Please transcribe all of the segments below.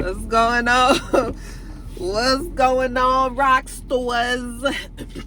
What's going on? What's going on, rock stars?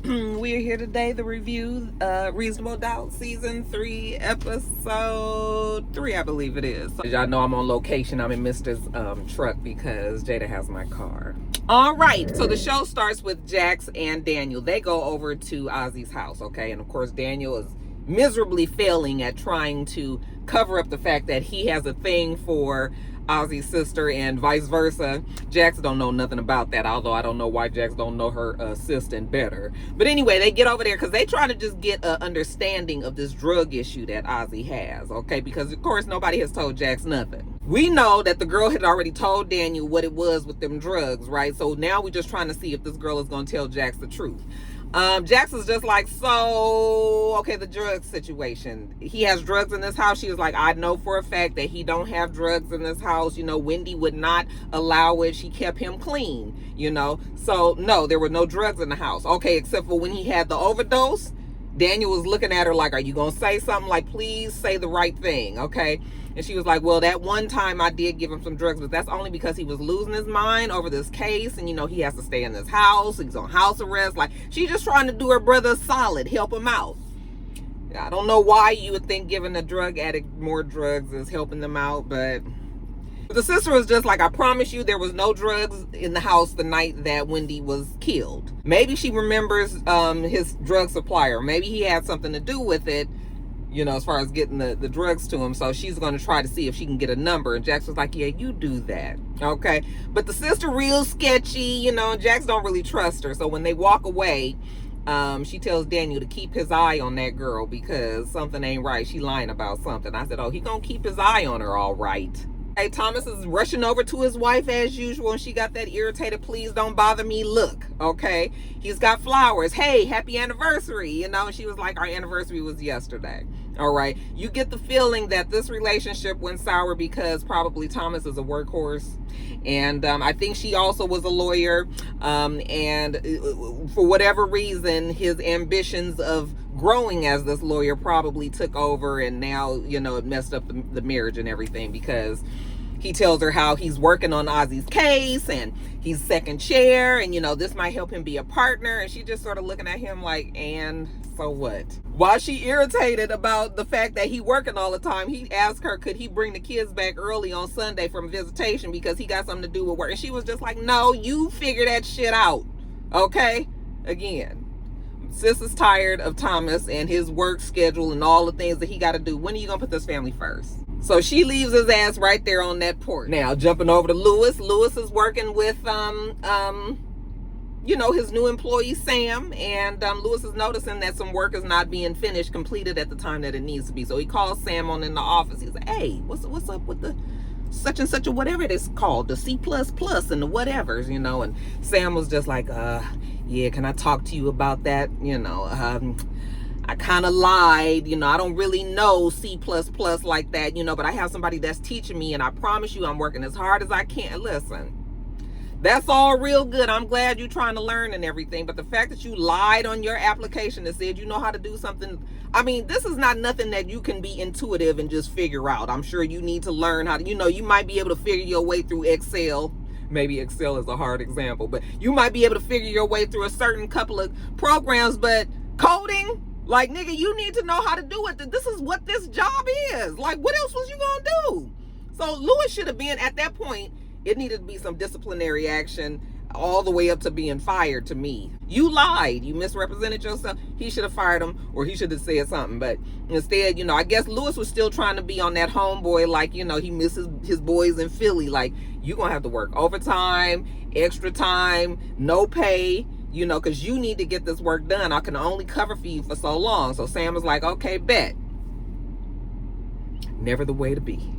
We're here today to review Reasonable Doubt Season 3, Episode 3, I believe it is. So, y'all know I'm on location. I'm in Mr.'s truck because Jada has my car. All right, so the show starts with Jax and Daniel. They go over to Ozzy's house, okay? And of course, Daniel is miserably failing at trying to cover up the fact that he has a thing for Ozzy's sister and vice versa. Jax don't know nothing about that, although I don't know why Jax don't know her assistant better. But anyway, they get over there because they try to just get an understanding of this drug issue that Ozzy has, okay? Because of course nobody has told Jax nothing. We know that the girl had already told Daniel what it was with them drugs, right? So now we're just trying to see if this girl is going to tell Jax the truth. Jax is just like, so, okay, the drug situation. He has drugs in this house. She was like, I know for a fact that he don't have drugs in this house. You know, Wendy would not allow it. She kept him clean, you know. So, no, there were no drugs in the house. Okay, except for when he had the overdose, Daniel was looking at her like, are you going to say something? Like, please say the right thing, okay? And she was like, well, that one time I did give him some drugs, but that's only because he was losing his mind over this case. And, you know, he has to stay in this house. He's on house arrest. Like, she's just trying to do her brother a solid, help him out. I don't know why you would think giving a drug addict more drugs is helping them out, but the sister was just like, I promise you there was no drugs in the house the night that Wendy was killed. Maybe she remembers his drug supplier. Maybe he had something to do with it, you know, as far as getting the drugs to him. So she's going to try to see if she can get a number. And Jax was like, yeah, you do that. Okay. But the sister real sketchy, you know, and Jax don't really trust her. So when they walk away, she tells Daniel to keep his eye on that girl because something ain't right. She lying about something. I said, oh, he going to keep his eye on her all right. Hey, Thomas is rushing over to his wife as usual, and she got that irritated, please don't bother me look, okay? He's got flowers. Hey, happy anniversary, you know? And she was like, our anniversary was yesterday, all right? You get the feeling that this relationship went sour because probably Thomas is a workhorse, and I think she also was a lawyer, and for whatever reason, his ambitions of growing as this lawyer probably took over, and now, you know, it messed up the marriage and everything because he tells her how he's working on Ozzy's case and he's second chair and, you know, this might help him be a partner. And she's just sort of looking at him like, and so what? While she irritated about the fact that he working all the time, he asked her, could he bring the kids back early on Sunday from visitation because he got something to do with work? And she was just like, no, you figure that shit out. Okay? Again. Sis is tired of Thomas and his work schedule and all the things that he got to do. When are you going to put this family first? So she leaves his ass right there on that porch. Now, jumping over to Lewis. Lewis is working with, you know, his new employee, Sam. And Lewis is noticing that some work is not being finished, completed at the time that it needs to be. So he calls Sam on in the office. He's like, hey, what's up with the such and such or whatever it is called, the C++ and the whatevers, you know? And Sam was just like, yeah, can I talk to you about that? You know, I kind of lied, you know, I don't really know C++ like that, you know, but I have somebody that's teaching me, and I promise you I'm working as hard as I can. Listen, that's all real good. I'm glad you're trying to learn and everything, but the fact that you lied on your application and said you know how to do something, I mean, this is not nothing that you can be intuitive and just figure out. I'm sure you need to learn how to, you know, you might be able to figure your way through Excel. Maybe Excel is a hard example, but you might be able to figure your way through a certain couple of programs, but coding, like, nigga, you need to know how to do it. This is what this job is. Like, what else was you gonna do? So Lewis should have been, at that point, it needed to be some disciplinary action all the way up to being fired to me. You lied. You misrepresented yourself. He should have fired him, or he should have said something. But instead, you know, I guess Lewis was still trying to be on that homeboy, like, you know, he misses his boys in Philly. Like, you're going to have to work overtime, extra time, no pay, you know, because you need to get this work done. I can only cover for you for so long. So Sam was like, okay, bet. Never the way to be.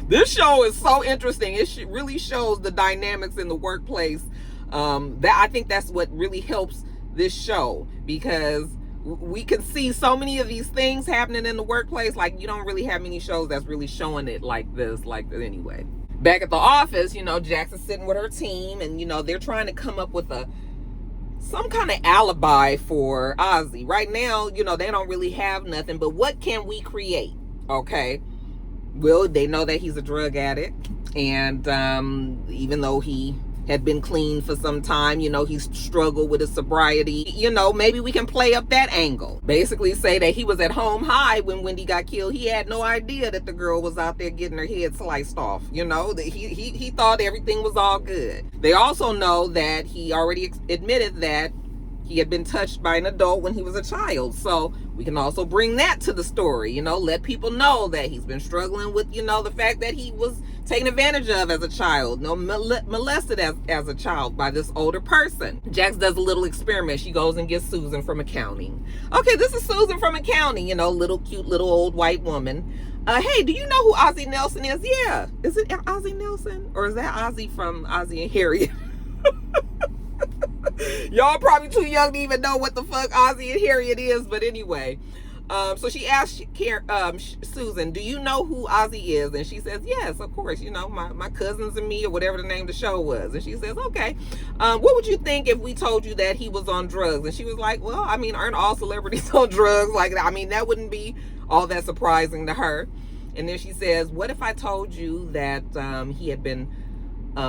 This show is so interesting. It really shows the dynamics in the workplace. That I think that's what really helps this show, because we can see so many of these things happening in the workplace. Like, you don't really have many shows that's really showing it like this anyway. Back at the office, you know, Jackson's sitting with her team, and, you know, they're trying to come up with some kind of alibi for Ozzy. Right now, you know, they don't really have nothing, but what can we create? Okay. Well, they know that he's a drug addict. And even though he had been clean for some time, he struggled with his sobriety. Maybe we can play up that angle. Basically say that he was at home high when Wendy got killed. He had no idea that the girl was out there getting her head sliced off. That he thought everything was all good. They also know that he already admitted that he had been touched by an adult when he was a child. So we can also bring that to the story, let people know that he's been struggling with, the fact that he was taken advantage of as a child, molested as a child by this older person. Jax does a little experiment. She goes and gets Susan from accounting. Okay, this is Susan from accounting, little cute little old white woman. Hey, do you know who Ozzie Nelson is? Yeah. Is it Ozzie Nelson? Or is that Ozzie from Ozzie and Harriet? Y'all probably too young to even know what the fuck Ozzie and Harriet is, but anyway. So she asked Susan, do you know who Ozzie is? And she says, yes, of course, my cousins and me, or whatever the name of the show was. And she says, okay, what would you think if we told you that he was on drugs? And she was like, well, aren't all celebrities on drugs? That wouldn't be all that surprising to her. And then she says, what if I told you that he had been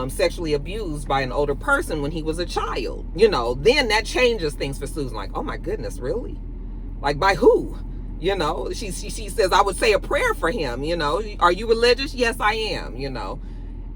sexually abused by an older person when he was a child? Then that changes things for Susan. Like, oh my goodness, really? Like, by who? She says, I would say a prayer for him. Are you religious? Yes, I am.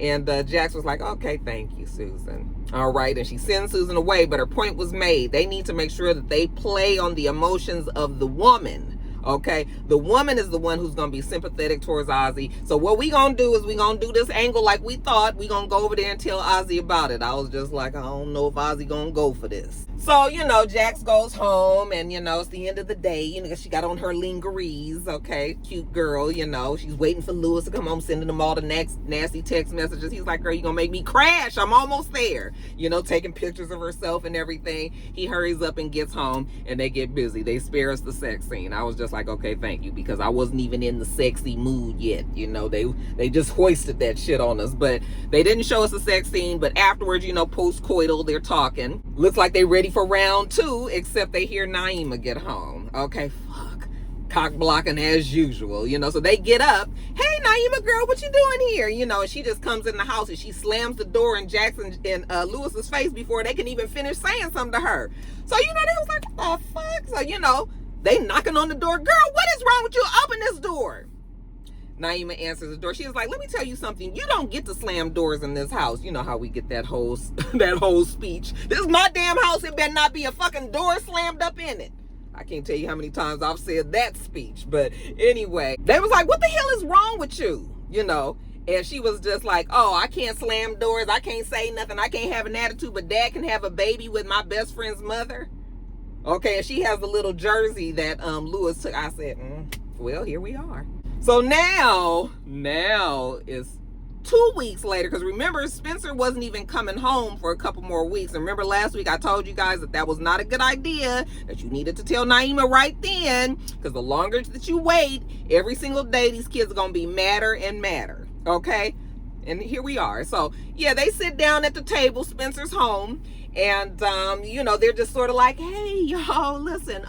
And Jax was like, okay, thank you, Susan. All right. And she sends Susan away, but her point was made. They need to make sure that they play on the emotions of the woman. Okay, the woman is the one who's going to be sympathetic towards Ozzie. So what we going to do is we going to do this angle like we thought. We going to go over there and tell Ozzie about it. I was just like, I don't know if Ozzie going to go for this. So, Jax goes home and, it's the end of the day. She got on her lingeries. Okay, cute girl, She's waiting for Lewis to come home, sending him all the nasty text messages. He's like, girl, you going to make me crash. I'm almost there. Taking pictures of herself and everything. He hurries up and gets home and they get busy. They spare us the sex scene. I was just like, okay, thank you, because I wasn't even in the sexy mood yet. They just hoisted that shit on us, but they didn't show us a sex scene. But afterwards, post-coital, they're talking. Looks like they ready for round 2, except they hear Naima get home. Okay, fuck. Cock blocking as usual, so they get up. Hey, Naima, girl, what you doing here? And she just comes in the house and she slams the door in Jackson and Lewis's face before they can even finish saying something to her. So, they was like, what the fuck? So, they knocking on the door. Girl, what is wrong with you? Open this door. Naima answers the door. She was like, let me tell you something. You don't get to slam doors in this house. You know how we get that whole speech. This is my damn house. It better not be a fucking door slammed up in it. I can't tell you how many times I've said that speech. But anyway, they was like, what the hell is wrong with you? And she was just like, oh, I can't slam doors. I can't say nothing. I can't have an attitude, but dad can have a baby with my best friend's mother. Okay, and she has the little jersey that Lewis took. I said, well, here we are. So now it's 2 weeks later, because remember, Spencer wasn't even coming home for a couple more weeks. And remember last week I told you guys that was not a good idea, that you needed to tell Naima right then, because the longer that you wait, every single day these kids are going to be madder and madder. Okay? And here we are. So, yeah, they sit down at the table. Spencer's home. And, they're just sort of like, hey, y'all, listen,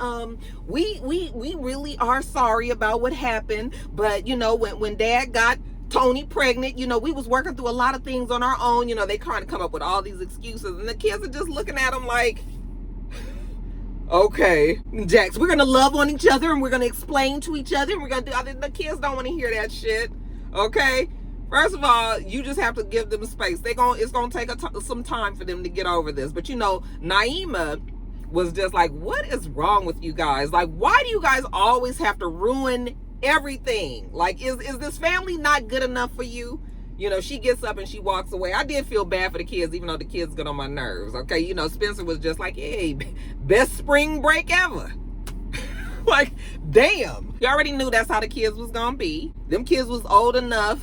we really are sorry about what happened. But, when Dad got Tony pregnant, we was working through a lot of things on our own. They kind of come up with all these excuses. And the kids are just looking at them like, okay, Jax, we're going to love on each other and we're going to explain to each other. And we're going to do, the kids don't want to hear that shit. Okay. First of all, you just have to give them space. It's gonna take some time for them to get over this. But Naima was just like, what is wrong with you guys? Like, why do you guys always have to ruin everything? Like, is this family not good enough for you? She gets up and she walks away. I did feel bad for the kids, even though the kids get on my nerves. Okay, Spencer was just like, hey, best spring break ever. Like, damn. You already knew that's how the kids was gonna be. Them kids was old enough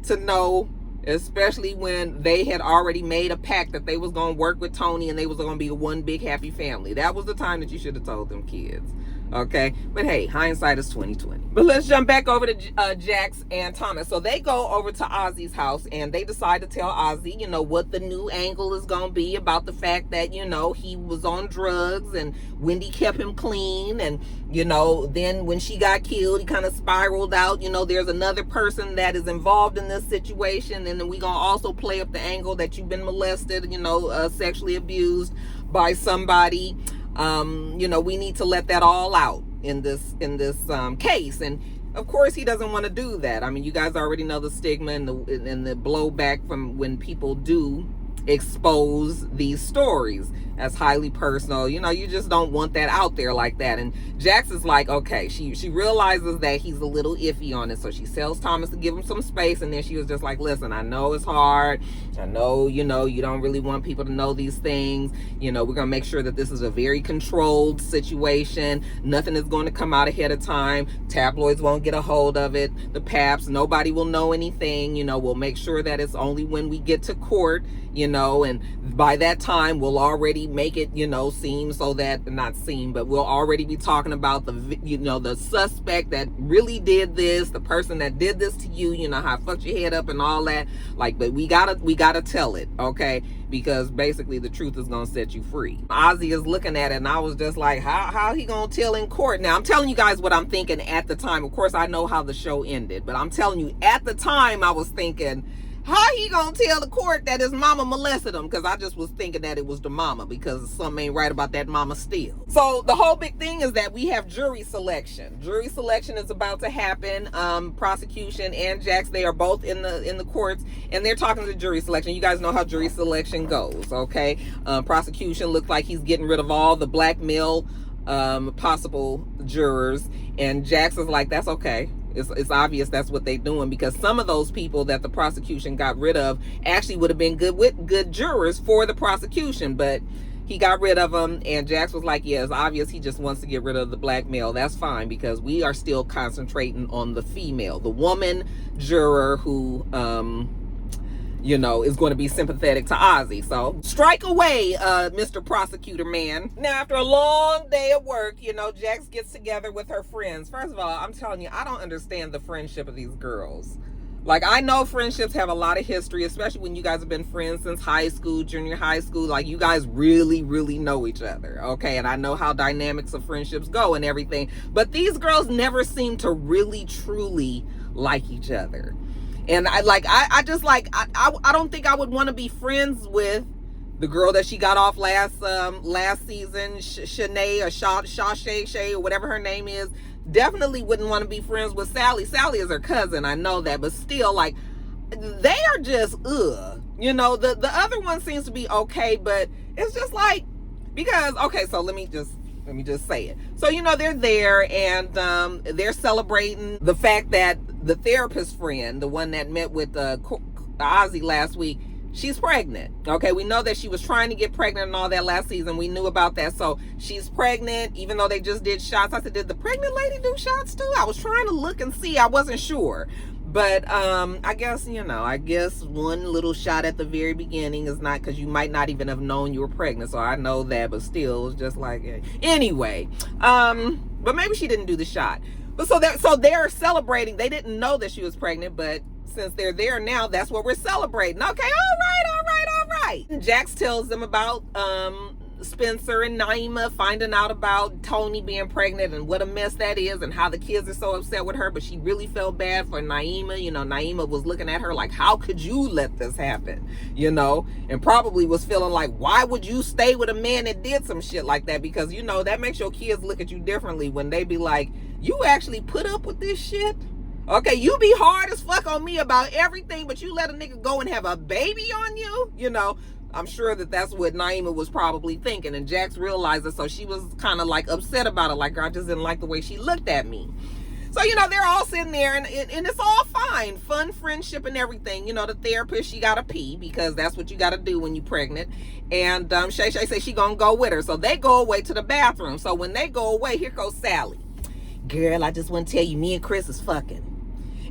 to know, especially when they had already made a pact that they was going to work with Tony and they was going to be one big happy family. That was the time that you should have told them kids. Okay, but hey, hindsight is 2020. But let's jump back over to Jax and Thomas. So they go over to Ozzy's house and they decide to tell Ozzy, you know, what the new angle is gonna be about the fact that, you know, he was on drugs and Wendy kept him clean, and, you know, then when she got killed, he kind of spiraled out. You know, there's another person that is involved in this situation, and then we gonna also play up the angle that you've been molested, you know, sexually abused by somebody. You know, we need to let that all out in this case. And of course he doesn't want to do that. I mean, you guys already know the stigma and the blowback from when people do expose these stories as highly personal. You know, you just don't want that out there like that. And Jax is like, okay, she realizes that he's a little iffy on it, so she tells Thomas to give him some space. And then she was just like, listen, I know it's hard, I know, you know, you don't really want people to know these things, you know, we're gonna make sure that this is a very controlled situation, nothing is going to come out ahead of time, tabloids won't get a hold of it, the paps, nobody will know anything, you know, we'll make sure that it's only when we get to court, you know, and by that time we'll already make it, you know, seem so that, not seem, but we'll already be talking about the, you know, the suspect that really did this, the person that did this to you, you know, how I fucked your head up and all that. Like, but we gotta tell it, okay? Because basically the truth is gonna set you free. Ozzy is looking at it and I was just like, how he gonna tell in court? Now I'm telling you guys what I'm thinking at the time. Of course I know how the show ended, but I'm telling you at the time I was thinking, how he gonna tell the court that his mama molested him? Because I just was thinking that it was the mama, because something ain't right about that mama still. So the whole big thing is that we have jury selection. Jury selection is about to happen. Prosecution and Jax, they are both in the courts, and they're talking to jury selection. You guys know how jury selection goes, okay? Prosecution looks like he's getting rid of all the black male possible jurors, and Jax is like, that's okay. It's obvious that's what they're doing, because some of those people that the prosecution got rid of actually would have been good jurors for the prosecution, but he got rid of them. And Jax was like, yeah, it's obvious he just wants to get rid of the black male. That's fine, because we are still concentrating on the female, the woman juror who you know, is going to be sympathetic to Ozzy. So strike away, Mr. Prosecutor man. Now, after a long day of work, you know, Jax gets together with her friends. First of all, I'm telling you, I don't understand the friendship of these girls. Like, I know friendships have a lot of history, especially when you guys have been friends since high school, junior high school. Like, you guys really, really know each other, okay? And I know how dynamics of friendships go and everything. But these girls never seem to really, truly like each other. And I don't think I would want to be friends with the girl that she got off last season, Shanae or Shay or whatever her name is. Definitely wouldn't want to be friends with Sally. Sally is her cousin, I know that, but still, like, they are just you know. The other one seems to be okay, but it's just like, because, okay, so let me just say it. So, you know, they're there and they're celebrating the fact that the therapist friend, the one that met with Ozzy last week, she's pregnant. Okay, we know that she was trying to get pregnant and all that last season. We knew about that. So she's pregnant, even though they just did shots. I said, did the pregnant lady do shots too? I was trying to look and see. I wasn't sure. But I guess, you know, one little shot at the very beginning is not, because you might not even have known you were pregnant. So I know that, but still, it's just like, anyway. But maybe she didn't do the shot. But so they're celebrating. They didn't know that she was pregnant, but since they're there now, that's what we're celebrating. Okay, all right. And Jax tells them about Spencer and Naima finding out about Tony being pregnant and what a mess that is, and how the kids are so upset with her. But she really felt bad for Naima. You know, Naima was looking at her like, how could you let this happen? You know, and probably was feeling like, why would you stay with a man that did some shit like that? Because, you know, that makes your kids look at you differently when they be like, you actually put up with this shit? Okay, you be hard as fuck on me about everything, but you let a nigga go and have a baby on you? You know, I'm sure that that's what Naima was probably thinking, and Jax realized it, so she was kind of like upset about it, like, I just didn't like the way she looked at me. So, you know, they're all sitting there, and it's all fine, fun friendship and everything. You know, the therapist, she gotta pee, because that's what you gotta do when you're pregnant. And Shay says she gonna go with her, so they go away to the bathroom. So when they go away, here goes Sally. Girl, I just want to tell you, me and Chris is fucking.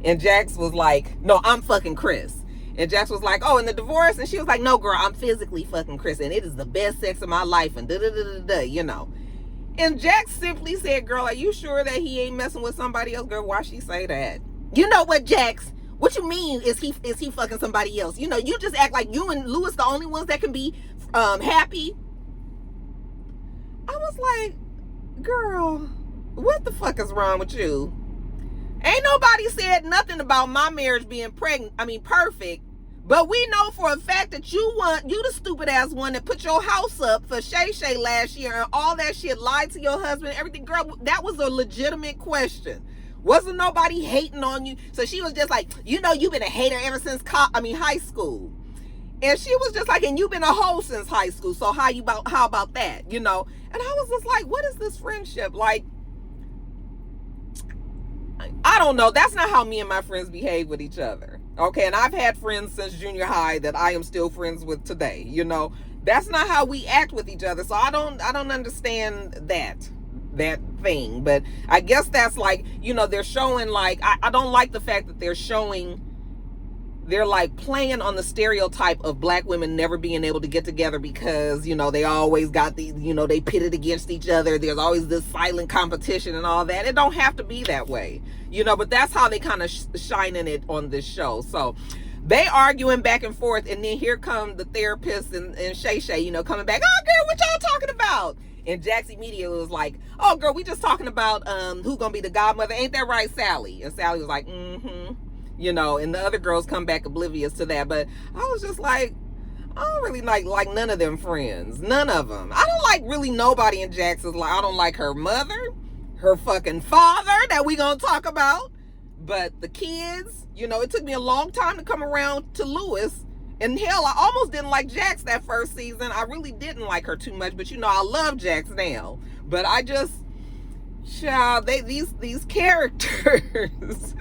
And Jax was like, no, I'm fucking Chris. And Jax was like, oh, and the divorce? And she was like, no, girl, I'm physically fucking Chris, and it is the best sex of my life, and da-da-da-da-da, you know. And Jax simply said, girl, are you sure that he ain't messing with somebody else? Girl, why she say that? You know what, Jax? What you mean is he fucking somebody else? You know, you just act like you and Louis the only ones that can be happy. I was like, girl, what the fuck is wrong with you? Ain't nobody said nothing about my marriage being perfect. But we know for a fact that you the stupid ass one that put your house up for Shay Shay last year and all that shit, lied to your husband, everything. Girl, that was a legitimate question. Wasn't nobody hating on you. So she was just like, you know, you've been a hater ever since high school. And she was just like, and you've been a hoe since high school. So how about that? You know? And I was just like, what is this friendship? Like, I don't know. That's not how me and my friends behave with each other. Okay, and I've had friends since junior high that I am still friends with today. You know, that's not how we act with each other. So I don't understand that thing. But I guess that's like, you know, they're showing like, I don't like the fact that they're like playing on the stereotype of black women never being able to get together because, you know, they always got these, you know, they pitted against each other. There's always this silent competition and all that. It don't have to be that way, you know, but that's how they kind of shining it on this show. So they arguing back and forth, and then here come the therapist and Shay Shay, you know, coming back. Oh, girl, what y'all talking about? And Jax immediately was like, oh, girl, we just talking about who gonna be the godmother. Ain't that right, Sally? And Sally was like, mm-hmm. You know, and the other girls come back oblivious to that. But I was just like, I don't really like none of them friends. None of them. I don't like really nobody in Jax's life. I don't like her mother, her fucking father that we gonna talk about. But the kids, you know, it took me a long time to come around to Louis. And hell, I almost didn't like Jax that first season. I really didn't like her too much. But, you know, I love Jax now. But I just... Child, these characters.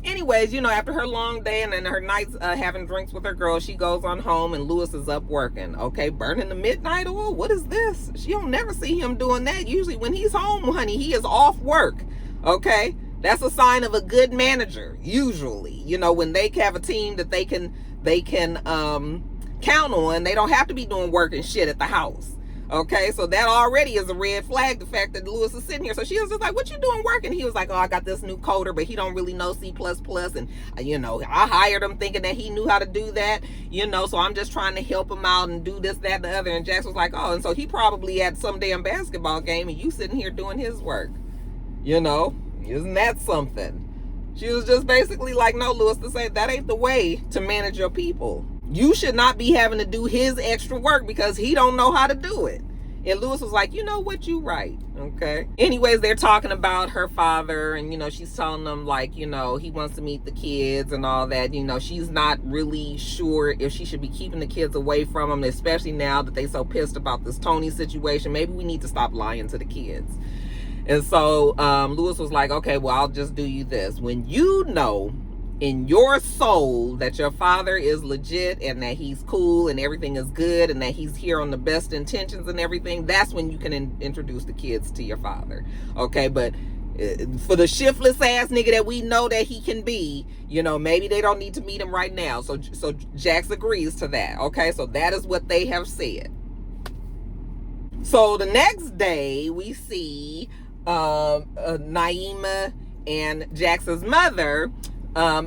Anyways, you know, after her long day and then her nights having drinks with her girl, she goes on home and Louis is up working. Okay, burning the midnight oil. What is this? She don't never see him doing that. Usually when he's home, honey, he is off work. Okay, that's a sign of a good manager. Usually, you know, when they have a team that they can count on, they don't have to be doing work and shit at the house. Okay, so that already is a red flag, the fact that Louis is sitting here. So she was just like, what you doing working? He was like, oh, I got this new coder, but he don't really know C++. And, you know, I hired him thinking that he knew how to do that, you know, so I'm just trying to help him out and do this, that, and the other. And Jax was like, oh, and so he probably at some damn basketball game and you sitting here doing his work. You know, isn't that something? She was just basically like, no, Louis, to say that ain't the way to manage your people. You should not be having to do his extra work because he don't know how to do it. And Louis was like, you know what, you right. Okay. Anyways, they're talking about her father and, you know, she's telling them like, you know, he wants to meet the kids and all that. You know, she's not really sure if she should be keeping the kids away from him, especially now that they so pissed about this Tony situation. Maybe we need to stop lying to the kids. And so Louis was like, okay, well, I'll just do you this. When you know in your soul that your father is legit and that he's cool and everything is good and that he's here on the best intentions and everything, that's when you can introduce the kids to your father. Okay, but for the shiftless ass nigga that we know that he can be, you know, maybe they don't need to meet him right now. So Jax agrees to that. Okay, so that is what they have said. So the next day we see Naima and Jax's mother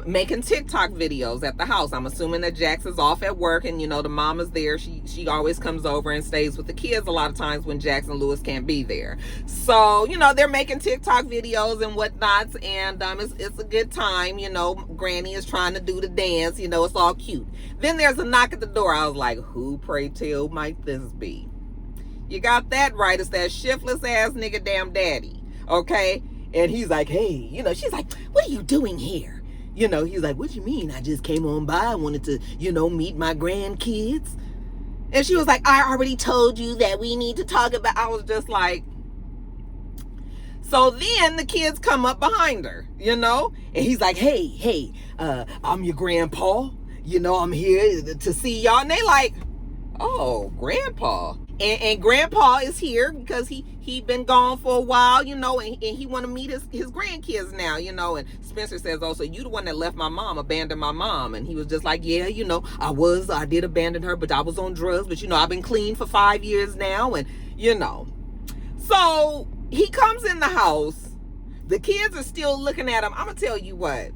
making TikTok videos at the house. I'm assuming that Jax is off at work and, you know, the mom is there. She always comes over and stays with the kids a lot of times when Jax and Louis can't be there. So, you know, they're making TikTok videos and whatnots, and it's a good time. You know, Granny is trying to do the dance. You know, it's all cute. Then there's a knock at the door. I was like, who, pray tell, might this be? You got that right. It's that shiftless ass nigga damn daddy. Okay? And he's like, hey, you know, she's like, what are you doing here? You know, he's like, what you mean? I just came on by. I wanted to, you know, meet my grandkids. And she was like, I already told you that we need to talk about. I was just like, so then the kids come up behind her, you know, and he's like, hey, I'm your grandpa. You know, I'm here to see y'all. And they like, oh, grandpa. And grandpa is here because he been gone for a while, you know, and he want to meet his grandkids now, you know. And Spencer says, oh, so you the one that left my mom, abandoned my mom. And he was just like, yeah, you know, I did abandon her, but I was on drugs. But, you know, I've been clean for 5 years now. And, you know, So he comes in the house. The kids are still looking at him. I'm going to tell you what.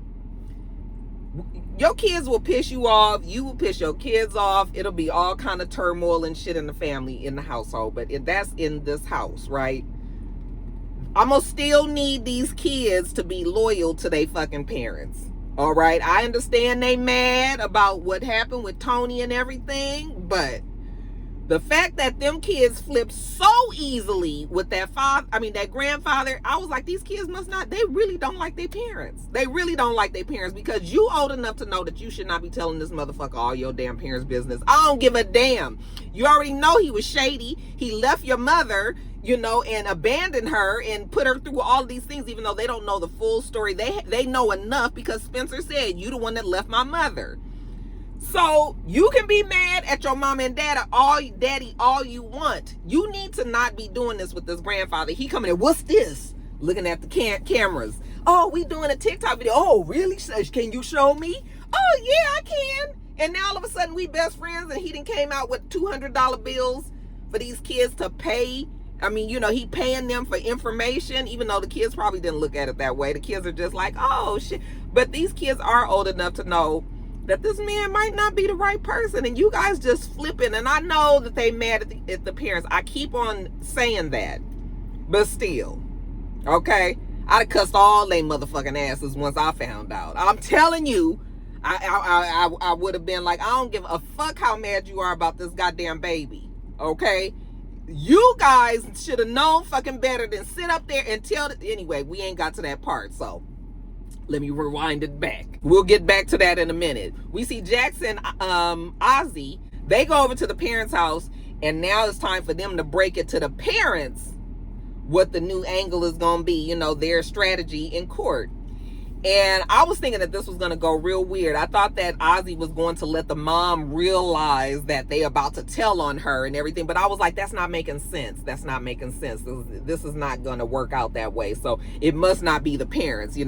Your kids will piss you off. You will piss your kids off. It'll be all kind of turmoil and shit in the family, in the household. But that's in this house, right? I'm going to still need these kids to be loyal to their fucking parents. All right? I understand they mad about what happened with Tony and everything, but the fact that them kids flip so easily with that grandfather, I was like, these kids they really don't like their parents. They really don't like their parents, because you old enough to know that you should not be telling this motherfucker all your damn parents' business. I don't give a damn. You already know he was shady. He left your mother, and abandoned her and put her through all of these things, even though they don't know the full story. They know enough, because Spencer said, you the one that left my mother. So you can be mad at your mom and daddy all you want. You need to not be doing this with this grandfather. He coming in, what's this? Looking at the cameras. Oh, we doing a TikTok video. Oh, really? Can you show me? Oh, yeah, I can. And now all of a sudden we best friends, and he done came out with $200 bills for these kids to pay. I mean, he paying them for information, even though the kids probably didn't look at it that way. The kids are just like, oh, shit. But these kids are old enough to know that this man might not be the right person, and you guys just flipping. And I know that they mad at the parents. I keep on saying that, but still, okay? I'd have cussed all they motherfucking asses once I found out. I'm telling you, I would have been like, I don't give a fuck how mad you are about this goddamn baby, okay? You guys should have known fucking better than sit up there and anyway, we ain't got to that part, so let me rewind it back. We'll get back to that in a minute. We see Jackson, Ozzy, they go over to the parents' house, and now it's time for them to break it to the parents what the new angle is going to be, their strategy in court. And I was thinking that this was going to go real weird. I thought that Ozzy was going to let the mom realize that they about to tell on her and everything. But I was like, that's not making sense. That's not making sense. This is not going to work out that way. So it must not be the parents,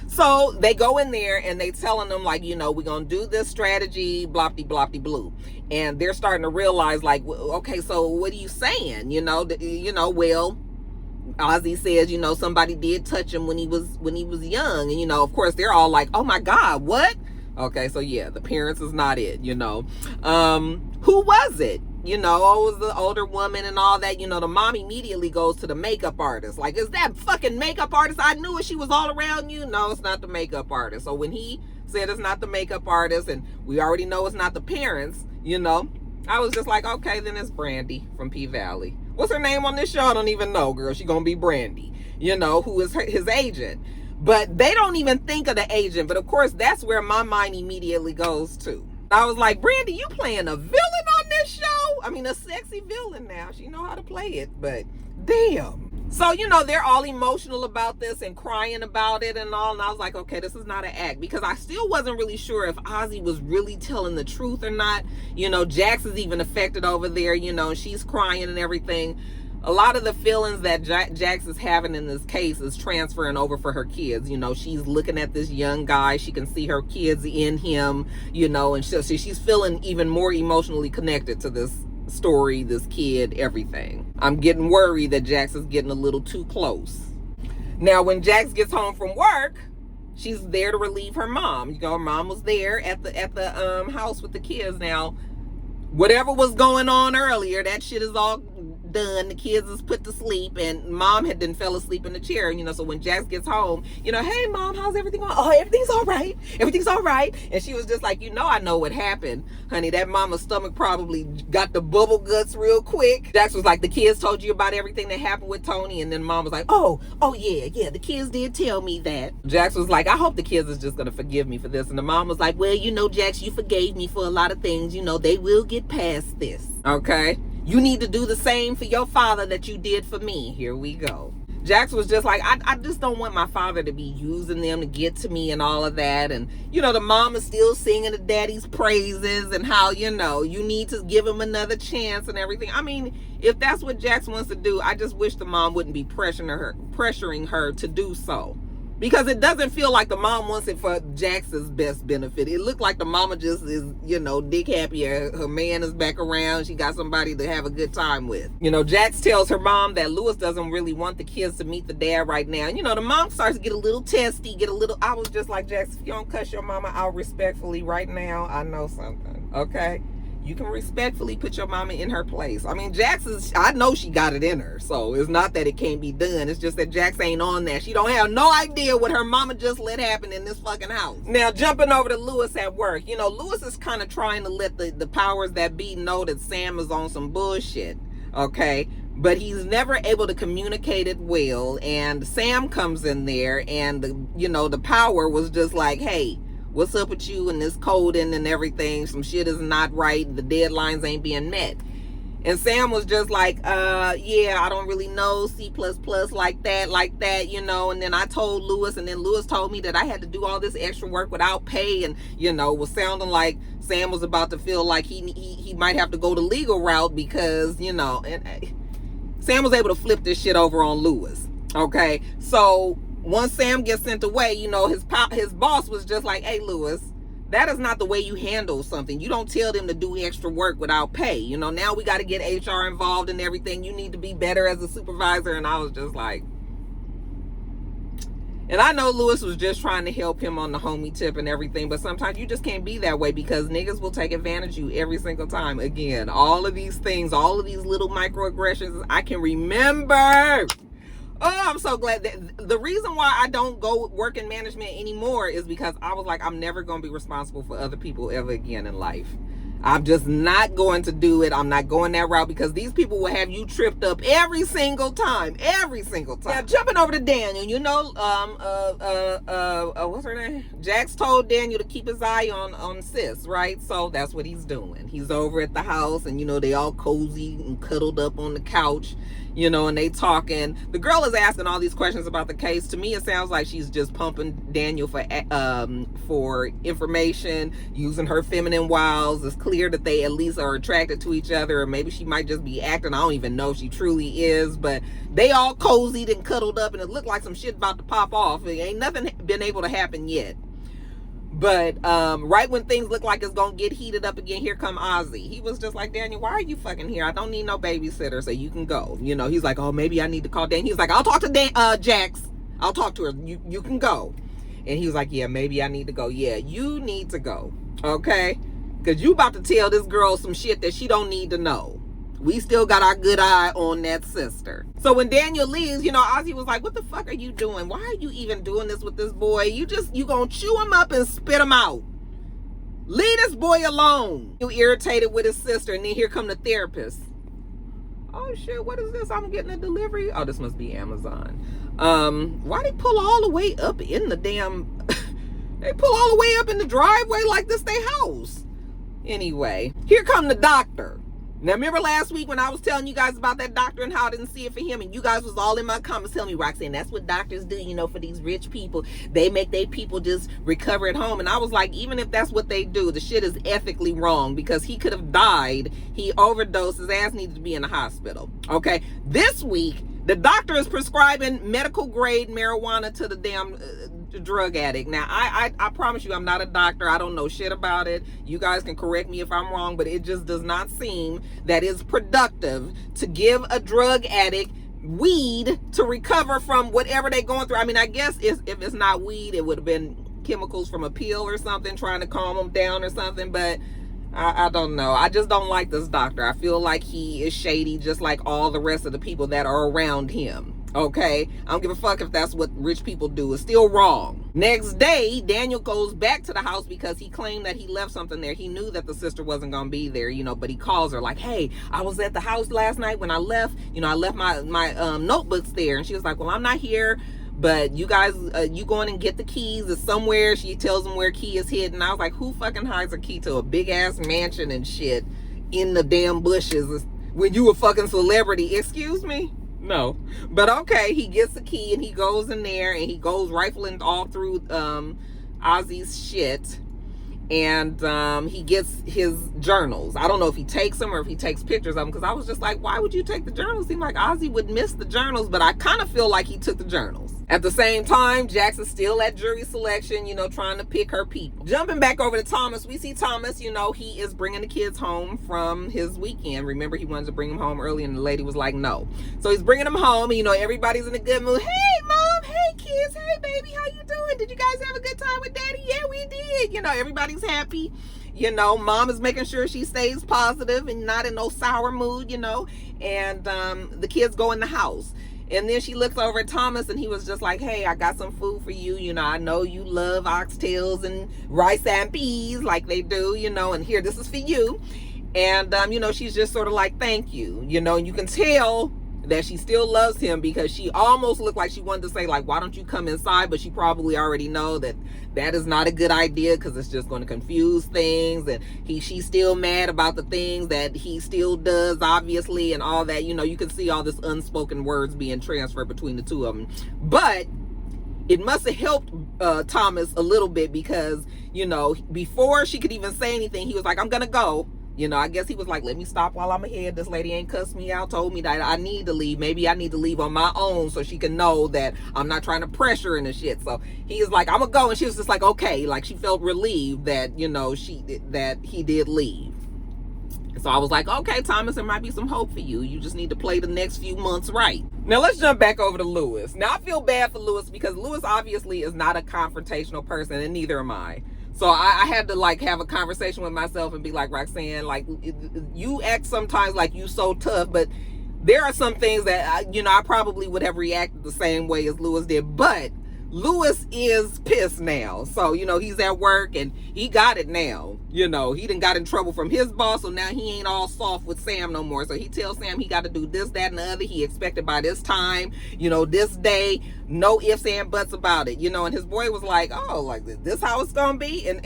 So they go in there and they telling them like, we're going to do this strategy, blopty blue. And they're starting to realize like, okay, so what are you saying? Well, Ozzy says, somebody did touch him when he was young. And, of course, they're all like, oh, my God, what? Okay, so, yeah, the parents is not it, Who was it? It was the older woman and all that. The mom immediately goes to the makeup artist. Like, is that fucking makeup artist? I knew it. She was all around you. No, it's not the makeup artist. So when he said it's not the makeup artist, and we already know it's not the parents, I was just like, okay, then it's Brandy from P-Valley. What's her name on this show? I don't even know, girl. She gonna be Brandy, who is his agent. But they don't even think of the agent. But of course, that's where my mind immediately goes to. I was like, Brandy, you playing a villain on this show? I mean, a sexy villain now. She know how to play it, but damn. So, they're all emotional about this and crying about it and all. And I was like, okay, this is not an act, because I still wasn't really sure if Ozzy was really telling the truth or not. Jax is even affected over there, she's crying and everything. A lot of the feelings that Jax is having in this case is transferring over for her kids. She's looking at this young guy. She can see her kids in him, and she's feeling even more emotionally connected to this story, this kid, everything. I'm getting worried that Jax is getting a little too close. Now, when Jax gets home from work, she's there to relieve her mom. Her mom was there at the house with the kids. Now, whatever was going on earlier, that shit is all done. The kids is put to sleep, and mom had then fell asleep in the chair. So when Jax gets home, hey mom, how's everything going? Oh, everything's all right. And she was just like, I know what happened, honey. That mama's stomach probably got the bubble guts real quick. Jax was like, the kids told you about everything that happened with Tony. And then mom was like, oh yeah, the kids did tell me that. Jax was like, I hope the kids is just gonna forgive me for this. And the mom was like, well, Jax, you forgave me for a lot of things. They will get past this, okay? You need to do the same for your father that you did for me. Here we go. Jax was just like, I just don't want my father to be using them to get to me and all of that. And, the mom is still singing the daddy's praises and how, you need to give him another chance and everything. I mean, if that's what Jax wants to do, I just wish the mom wouldn't be pressuring her to do so. Because it doesn't feel like the mom wants it for Jax's best benefit. It looked like the mama just is, dick happy. Her man is back around. She got somebody to have a good time with. Jax tells her mom that Lewis doesn't really want the kids to meet the dad right now. The mom starts to get a little testy, I was just like, Jax, if you don't cuss your mama out respectfully right now, I know something, okay? You can respectfully put your mama in her place. I mean, I know she got it in her. So it's not that it can't be done. It's just that Jax ain't on that. She don't have no idea what her mama just let happen in this fucking house. Now, jumping over to Lewis at work. Lewis is kind of trying to let the powers that be know that Sam is on some bullshit. Okay? But he's never able to communicate it well. And Sam comes in there and, the power was just like, hey, what's up with you and this coding and everything? Some shit is not right. The deadlines ain't being met. And Sam was just like, yeah, I don't really know C++ like that, And then I told Lewis, and then Lewis told me that I had to do all this extra work without pay. And, was sounding like Sam was about to feel like he might have to go the legal route because, and Sam was able to flip this shit over on Lewis. Okay, so once Sam gets sent away, his boss was just like, hey, Lewis, that is not the way you handle something. You don't tell them to do extra work without pay. Now we got to get HR involved and everything. You need to be better as a supervisor. And I was just like, and I know Lewis was just trying to help him on the homie tip and everything, but sometimes you just can't be that way because niggas will take advantage of you every single time. Again, all of these things, all of these little microaggressions, I can remember. Oh, I'm so glad that the reason why I don't go work in management anymore is because I was like, I'm never going to be responsible for other people ever again in life. I'm just not going to do it. I'm not going that route because these people will have you tripped up every single time. Now, jumping over to Daniel, what's her name? Jax told Daniel to keep his eye on sis, right? So that's what he's doing. He's over at the house and, they all cozy and cuddled up on the couch, and they talking. The girl is asking all these questions about the case. To me, it sounds like she's just pumping Daniel for information, using her feminine wiles. It's clear that they at least are attracted to each other, or maybe she might just be acting. I don't even know if she truly is, but they all cozied and cuddled up, and it looked like some shit about to pop off. It ain't nothing been able to happen yet. But right when things look like it's gonna get heated up again, here come Ozzy. He was just like, Daniel, why are you fucking here? I don't need no babysitter, so you can go. He's like, oh, maybe I need to call Dan. He's like, I'll talk to Jax. I'll talk to her. You can go. And he was like, yeah, maybe I need to go. Yeah, you need to go. Okay? Because you about to tell this girl some shit that she don't need to know. We still got our good eye on that sister. So when Daniel leaves, Ozzy was like, what the fuck are you doing? Why are you even doing this with this boy? You gonna chew him up and spit him out. Leave this boy alone. You irritated with his sister, and then here come the therapist. Oh shit, what is this? I'm getting a delivery. Oh, this must be Amazon. Why they pull all the way up in the damn they pull all the way up in the driveway like this they house. Anyway, here come the doctor. Now, remember last week when I was telling you guys about that doctor and how I didn't see it for him, and you guys was all in my comments telling me, Roxanne, that's what doctors do, for these rich people. They make their people just recover at home. And I was like, even if that's what they do, the shit is ethically wrong because he could have died. He overdosed. His ass needed to be in the hospital. Okay. This week, the doctor is prescribing medical grade marijuana to the damn drug addict. Now, I promise you, I'm not a doctor. I don't know shit about it. You guys can correct me if I'm wrong, but it just does not seem that it's productive to give a drug addict weed to recover from whatever they're going through. I mean, I guess if it's not weed, it would have been chemicals from a pill or something, trying to calm them down or something, but I don't know. I just don't like this doctor. I feel like he is shady just like all the rest of the people that are around him. Okay? I don't give a fuck if that's what rich people do. It's still wrong. Next day, Daniel goes back to the house because he claimed that he left something there. He knew that the sister wasn't going to be there, but he calls her like, hey, I was at the house last night when I left. I left my notebooks there. And she was like, well, I'm not here. But you guys, you go in and get the keys. It's somewhere. She tells him where key is hidden. I was like, who fucking hides a key to a big ass mansion and shit in the damn bushes when you a fucking celebrity? Excuse me? No. But okay, he gets the key and he goes in there and he goes rifling all through Ozzy's shit. and he gets his journals. I don't know if he takes them or if he takes pictures of them, because I was just like, why would you take the journals? Seemed like Ozzy would miss the journals, but I kind of feel like he took the journals. At the same time, Jackson's still at jury selection, you know, trying to pick her people. Jumping back over to Thomas, we see Thomas, you know, he is bringing the kids home from his weekend. Remember, he wanted to bring them home early, and the lady was like, no. So he's bringing them home, and, you know, everybody's in a good mood. Hey, Mom. Hey, kids. Hey, baby. How you doing? Did you guys have a good time with Daddy? Yeah, we did. You know, everybody's happy. You know, Mom is making sure she stays positive and not in no sour mood, you know. And the kids go in the house. And then she looks over at Thomas, and he was just like, hey, I got some food for you. You know, I know you love oxtails and rice and peas like they do, you know, and here, this is for you. And, you know, she's just sort of like, thank you, you know, and you can tell that she still loves him, because she almost looked like she wanted to say, like, why don't you come inside? But she probably already know that that is not a good idea, because it's just going to confuse things, and she's still mad about the things that he still does, obviously, and all that. You know, you can see all this unspoken words being transferred between the two of them. But it must have helped Thomas a little bit, because, you know, before she could even say anything, he was like, I'm gonna go. You know, I guess he was like, let me stop while I'm ahead. This lady ain't cussed me out, told me that I need to leave. Maybe I need to leave on my own so she can know that I'm not trying to pressure her and shit. So he is like, I'm gonna go. And she was just like, okay. Like, she felt relieved that, you know, that he did leave. So I was like, okay, Thomas, there might be some hope for you. You just need to play the next few months right. Now let's jump back over to Lewis. Now I feel bad for Lewis, because Lewis obviously is not a confrontational person, and neither am I. So I had to, like, have a conversation with myself and be like, Roxanne, like, you act sometimes like you so tough, but there are some things that, you know, I probably would have reacted the same way as Lewis did. But Lewis is pissed now. So, you know, he's at work and he got it now. You know, he done got in trouble from his boss, so now he ain't all soft with Sam no more. So he tells Sam he got to do this, that, and the other. He expected by this time, you know, this day, no ifs and buts about it. You know, and his boy was like, oh, like, this how it's gonna be? And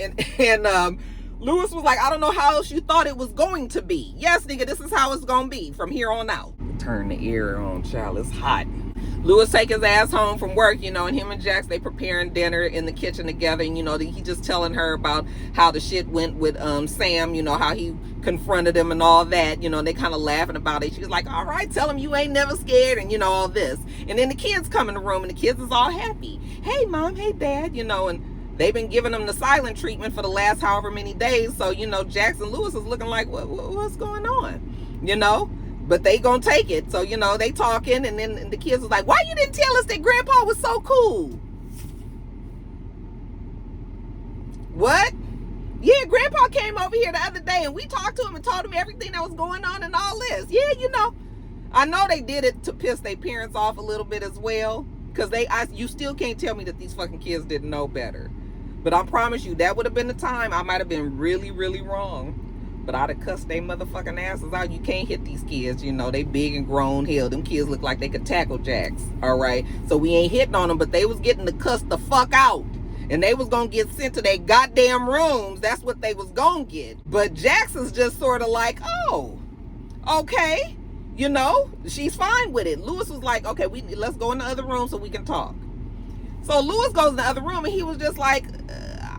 Lewis was like, I don't know how else you thought it was going to be. Yes, nigga, this is how it's gonna be from here on out. Turn the air on, child. It's hot. Lewis take his ass home from work, you know, and him and Jax, they preparing dinner in the kitchen together. And, you know, he just telling her about how the shit went with Sam, you know, how he confronted him and all that, you know, and they kind of laughing about it. She was like, all right, tell him you ain't never scared, and, you know, all this. And then the kids come in the room, and the kids is all happy. Hey, Mom, hey, Dad, you know, and they've been giving them the silent treatment for the last however many days. So, you know, Jax and Lewis is looking like, what's going on, you know? But they gonna take it. So, you know, they talking, and then the kids was like, why you didn't tell us that Grandpa was so cool? What? Yeah, Grandpa came over here the other day, and we talked to him and told him everything that was going on and all this. Yeah, you know. I know they did it to piss their parents off a little bit as well, because you still can't tell me that these fucking kids didn't know better. But I promise you, that would have been the time I might have been really, really wrong. But I'd have cussed they motherfucking asses out. You can't hit these kids, you know. They big and grown. Hell, them kids look like they could tackle Jax, all right? So we ain't hitting on them, but they was getting to cuss the fuck out. And they was gonna get sent to their goddamn rooms. That's what they was gonna get. But Jax is just sort of like, oh, okay. You know, she's fine with it. Lewis was like, okay, let's go in the other room so we can talk. So Lewis goes in the other room, and he was just like,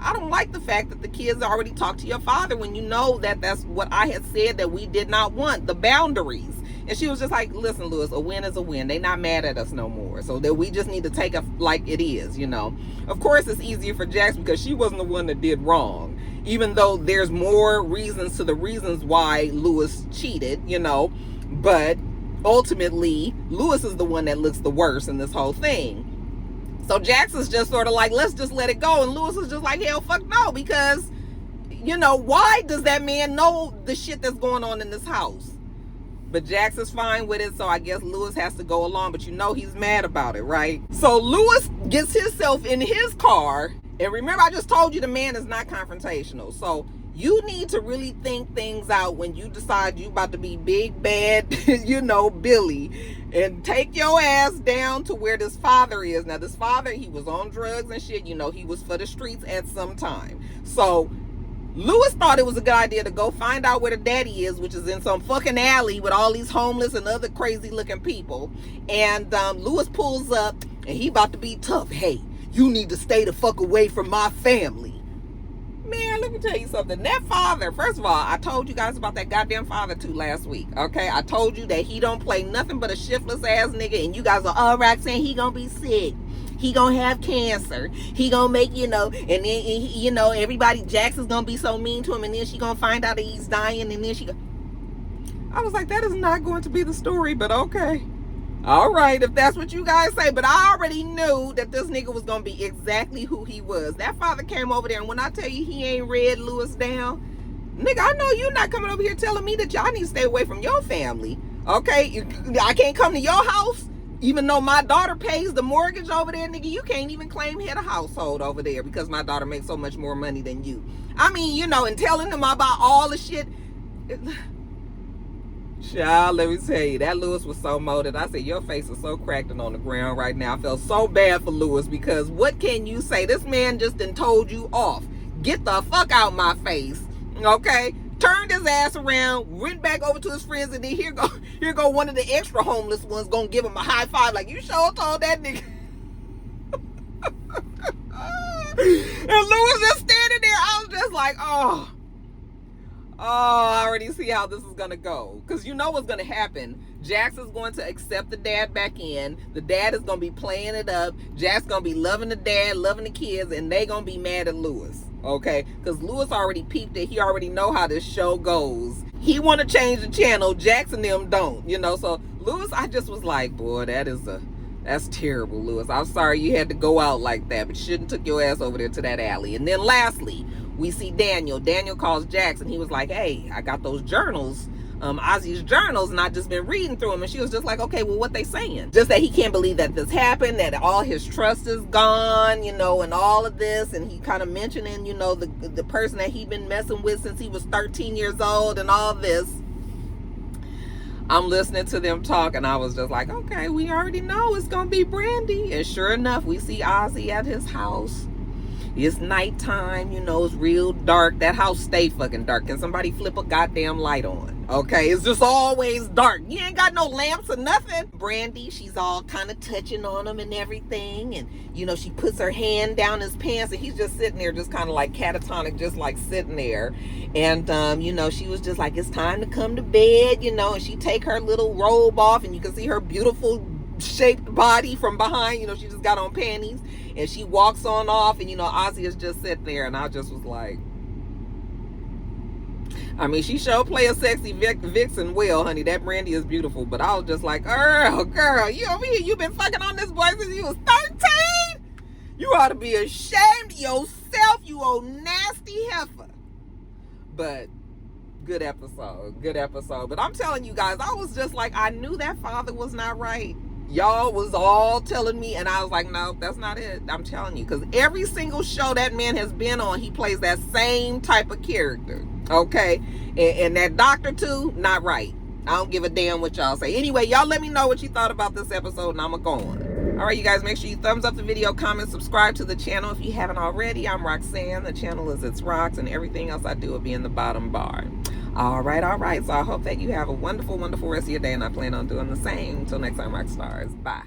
I don't like the fact that the kids already talked to your father when you know that that's what I had said that we did not want, the boundaries. And she was just like, listen, Lewis, a win is a win. They not mad at us no more. So that we just need to take it like it is, you know. Of course, it's easier for Jax because she wasn't the one that did wrong. Even though there's more reasons to the reasons why Lewis cheated, you know. But ultimately, Lewis is the one that looks the worst in this whole thing. So Jax is just sort of like, let's just let it go. And Lewis is just like, hell, fuck no. Because, you know, why does that man know the shit that's going on in this house? But Jax is fine with it, so I guess Lewis has to go along. But you know he's mad about it, right? So Lewis gets himself in his car. And remember, I just told you the man is not confrontational. So you need to really think things out when you decide you about to be big, bad, you know, Billy. And take your ass down to where this father is. Now, this father, he was on drugs and shit. You know, he was for the streets at some time. So Lewis thought it was a good idea to go find out where the daddy is, which is in some fucking alley with all these homeless and other crazy looking people. And Lewis pulls up, and he about to be tough. Hey, you need to stay the fuck away from my family. Man, let me tell you something. That father, first of all, I told you guys about that goddamn father too last week. Okay, I told you that he don't play nothing but a shiftless ass nigga, and you guys are all right saying he gonna be sick. He gonna have cancer. He gonna make, and then, everybody, Jackson's gonna be so mean to him, and then she gonna find out that he's dying, and then I was like, that is not going to be the story, but okay. All right, if that's what you guys say. But I already knew that this nigga was going to be exactly who he was. That father came over there, and when I tell you he ain't read Lewis down, nigga, I know you're not coming over here telling me that y'all need to stay away from your family. Okay? I can't come to your house, even though my daughter pays the mortgage over there, nigga. You can't even claim head of household over there because my daughter makes so much more money than you. I mean, and telling them about all the shit. Child, let me tell you, that Lewis was so molded. I said, your face is so cracked and on the ground right now. I felt so bad for Lewis because what can you say? This man just done told you off. Get the fuck out my face. Okay? Turned his ass around, went back over to his friends, and then here go one of the extra homeless ones gonna give him a high five like, you sure told that nigga. And Lewis just standing there. I was just like, oh, I already see how this is going to go. Because you know what's going to happen. Jax is going to accept the dad back in. The dad is going to be playing it up. Jax going to be loving the dad, loving the kids, and they going to be mad at Lewis. Okay? Because Lewis already peeped it. He already know how this show goes. He want to change the channel. Jax and them don't. So Lewis, I just was like, boy, that's terrible, Lewis. I'm sorry you had to go out like that, but you shouldn't took your ass over there to that alley. And then lastly, we see Daniel. Daniel calls Jax, and he was like, hey, I got those journals, Ozzy's journals, and I just been reading through them. And she was just like, okay, well, what they saying? Just that he can't believe that this happened, that all his trust is gone, and all of this. And he kind of mentioning, the person that he been messing with since he was 13 years old and all this. I'm listening to them talk, and I was just like, okay, we already know it's going to be Brandy. And sure enough, we see Ozzy at his house. It's nighttime, it's real dark. That house stay fucking dark. Can somebody flip a goddamn light on? Okay, it's just always dark. You ain't got no lamps or nothing. Brandy, she's all kind of touching on him and everything. And, she puts her hand down his pants, and he's just sitting there just kind of like catatonic, just like sitting there. And, she was just like, it's time to come to bed, and she take her little robe off, and you can see her beautiful shaped body from behind. She just got on panties. And she walks on off, and, Ozzy is just sitting there. And I just was like, I mean, she sure play a sexy vixen well, honey. That Brandy is beautiful. But I was just like, girl, you been fucking on this boy since you was 13? You ought to be ashamed of yourself, you old nasty heifer. But good episode. But I'm telling you guys, I was just like, I knew that father was not right. Y'all was all telling me, and I was like, no, that's not it. I'm telling you, because every single show that man has been on, he plays that same type of character. Okay? And that doctor too, not right. I don't give a damn what y'all say. Anyway, y'all let me know what you thought about this episode, and I'm going. All right, you guys, make sure you thumbs up the video, comment, subscribe to the channel if you haven't already. I'm Roxanne. The channel is itsrox, and everything else I do will be in the bottom bar. All right. So I hope that you have a wonderful, wonderful rest of your day, and I plan on doing the same. Until next time, rock stars. Bye.